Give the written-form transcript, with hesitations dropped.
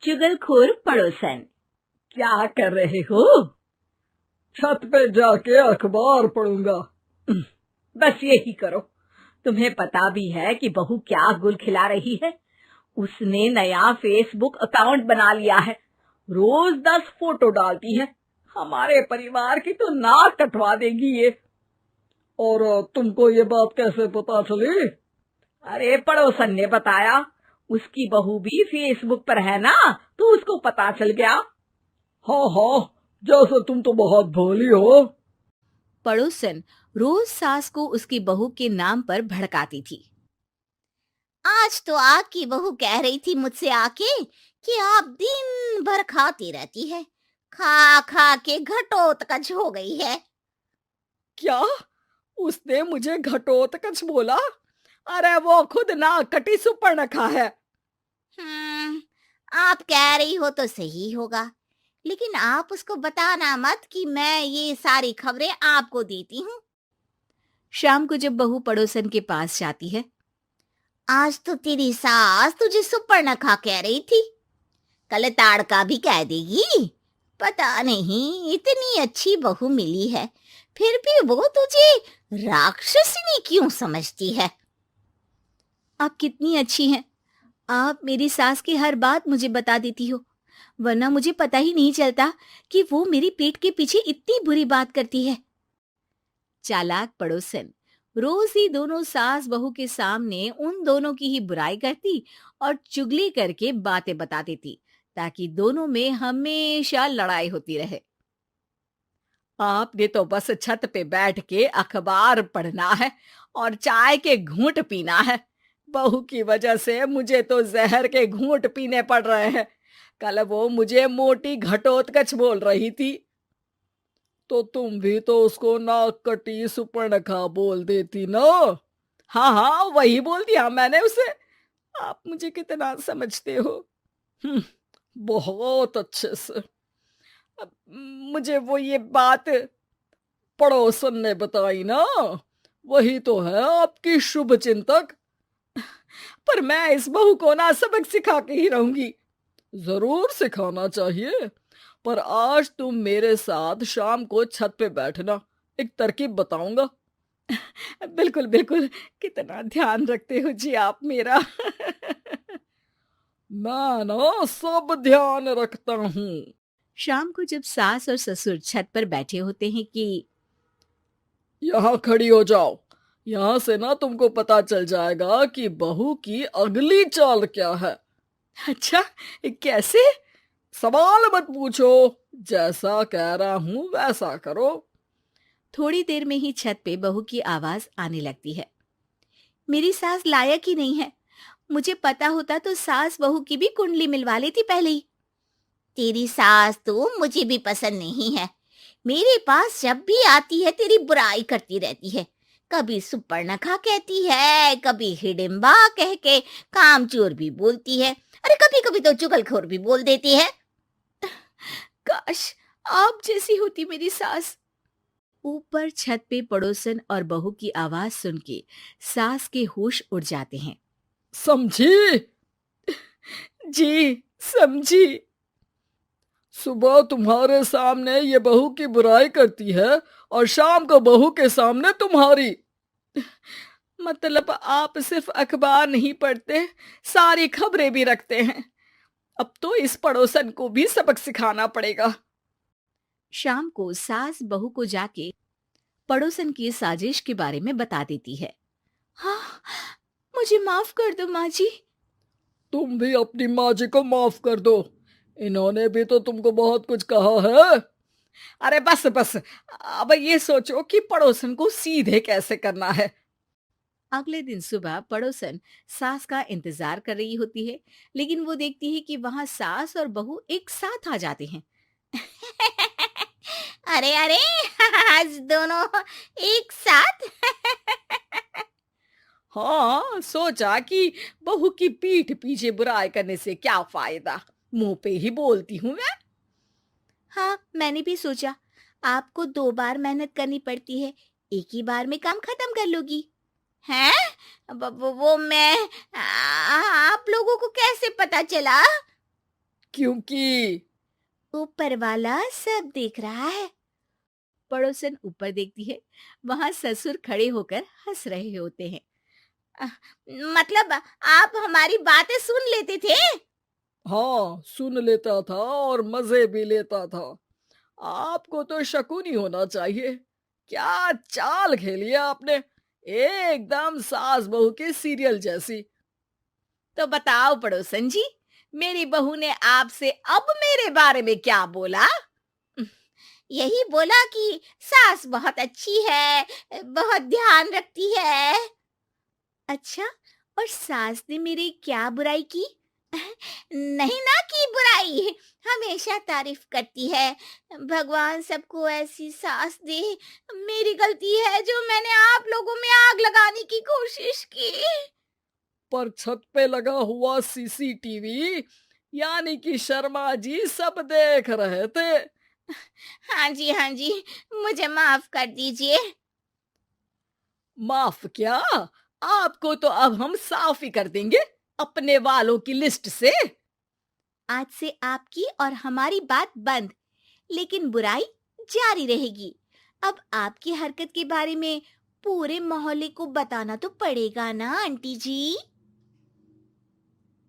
चुगलखोर पड़ोसन। क्या कर रहे हो? छत पे जाके अखबार पढ़ूंगा। बस यही करो। तुम्हें पता भी है कि बहू क्या गुल खिला रही है? उसने नया फेसबुक अकाउंट बना लिया है। रोज 10 फोटो डालती है। हमारे परिवार की तो नाक कटवा देगी ये। और तुमको ये बात कैसे पता चली? अरे पड़ोसन ने बताया। उसकी बहू भी फेसबुक पर है ना, तो उसको पता चल गया। हाँ हाँ, जैसे तुम तो बहुत भोली हो। पड़ोसन रोज सास को उसकी बहू के नाम पर भड़काती थी। आज तो आपकी बहू कह रही थी मुझसे आके कि आप दिन भर खाती रहती है, खा खा के घटोत्कच हो गई है। क्या? उसने मुझे घटोत्कच बोला? अरे वो खुद ना कटी सुपर्णखा है। आप कह रही हो तो सही होगा, लेकिन आप उसको बताना मत कि मैं ये सारी खबरें आपको देती हूँ। शाम को जब बहू पड़ोसन के पास जाती है, आज तो तेरी सास तुझे सुपर्णखा कह रही थी, कल ताड़का भी कह देगी। पता नहीं इतनी अच्छी बहू मिली है, फिर भी वो तुझे राक्षसनी क्यों समझती है? आप कितनी अच्छी हैं। आप मेरी सास की हर बात मुझे बता देती हो, वरना मुझे पता ही नहीं चलता कि वो मेरी पीठ के पीछे इतनी बुरी बात करती है। चालाक पड़ोसन रोज ही दोनों सास बहू के सामने उन दोनों की ही बुराई करती और चुगली करके बातें बता देती, ताकि दोनों में हमेशा लड़ाई होती रहे। आपने तो बस छत पे बैठ के अखबार पढ़ना है और चाय के घूंट पीना है। बहू की वजह से मुझे तो जहर के घूंट पीने पड़ रहे हैं। कल वो मुझे मोटी घटोत्कच बोल रही थी। तो तुम भी तो उसको नाक कटी सुपर्णखा बोल देती ना। हाँ हाँ, वही बोल दिया मैंने उसे। आप मुझे कितना समझते हो। बहुत अच्छे से। अब मुझे वो ये बात पड़ोसन ने बताई ना, वही तो है आपकी शुभ चिंतक। पर मैं इस बहू को ना सबक सिखा के ही रहूंगी। जरूर सिखाना चाहिए, पर आज तुम मेरे साथ शाम को छत पे बैठना, एक तरकीब बताऊंगा। बिल्कुल बिल्कुल, कितना ध्यान रखते हो जी आप मेरा। मैं ना सब ध्यान रखता हूँ। शाम को जब सास और ससुर छत पर बैठे होते हैं कि यहाँ खड़ी हो जाओ, यहाँ से ना तुमको पता चल जाएगा कि बहू की अगली चाल क्या है। अच्छा, कैसे? सवाल मत पूछो, जैसा कह रहा हूं वैसा करो। थोड़ी देर में ही छत पे बहू की आवाज आने लगती है। मेरी सास लायक ही नहीं है। मुझे पता होता तो सास बहू की भी कुंडली मिलवा लेती पहले ही। तेरी सास तो मुझे भी पसंद नहीं है। मेरे पास जब भी आती है तेरी बुराई करती रहती है। कभी सुपर्णखा कहती है, कभी हिडिंबा कह के कामचोर भी बोलती है, अरे कभी कभी तो चुगलखोर भी बोल देती है। काश आप जैसी होती मेरी सास। ऊपर छत पे पड़ोसन और बहू की आवाज सुन के सास के होश उड़ जाते हैं। समझी? जी समझी। सुबह तुम्हारे सामने ये बहू की बुराई करती है और शाम को बहू के सामने तुम्हारी। मतलब आप सिर्फ अखबार नहीं पढ़ते, सारी खबरें भी रखते हैं। अब तो इस पड़ोसन को भी सबक सिखाना पड़ेगा। शाम को सास बहू को जाके पड़ोसन की साजिश के बारे में बता देती है। हाँ, मुझे माफ कर दो माँ जी। तुम भी अपनी माँ जी को माफ कर दो, इन्होंने भी तो तुमको बहुत कुछ कहा है। अरे बस बस, अब ये सोचो कि पड़ोसन को सीधे कैसे करना है। अगले दिन सुबह पड़ोसन सास का इंतजार कर रही होती है, लेकिन वो देखती है कि वहां सास और बहू एक साथ आ जाते हैं। अरे अरे, आज दोनों एक साथ। हाँ, सोचा कि बहू की पीठ पीछे बुराई करने से क्या फायदा, मुंह पे ही बोलती हूँ मैं। हाँ, मैंने भी सोचा आपको 2 बार मेहनत करनी पड़ती है, एक ही बार में काम खत्म कर लोगी। हैं? वो मैं आप लोगों को कैसे पता चला? क्योंकि ऊपर वाला सब देख रहा है। पड़ोसन ऊपर देखती है, वहां ससुर खड़े होकर हंस रहे होते हैं। मतलब आप हमारी बातें सुन लेते थे? हाँ, सुन लेता था और मजे भी लेता था। आपको तो शकुन ही होना चाहिए। क्या चाल खेली है आपने, एकदम सास बहू के सीरियल जैसी। तो बताओ पड़ोसन जी, मेरी बहू ने आपसे अब मेरे बारे में क्या बोला? यही बोला कि सास बहुत अच्छी है, बहुत ध्यान रखती है। अच्छा, और सास ने मेरी क्या बुराई की? नहीं ना की बुराई, हमेशा तारीफ करती है। भगवान सबको ऐसी सास दे। मेरी गलती है जो मैंने आप लोगों में आग लगाने की कोशिश की। पर छत पे लगा हुआ सीसीटीवी, यानी कि शर्मा जी सब देख रहे थे। हाँ जी, हाँ जी, मुझे माफ कर दीजिए। माफ क्या? आपको तो अब हम साफ ही कर देंगे अपने वालों की लिस्ट से। आज से आपकी और हमारी बात बंद, लेकिन बुराई जारी रहेगी। अब आपकी हरकत के बारे में पूरे मोहल्ले को बताना तो पड़ेगा ना आंटी जी।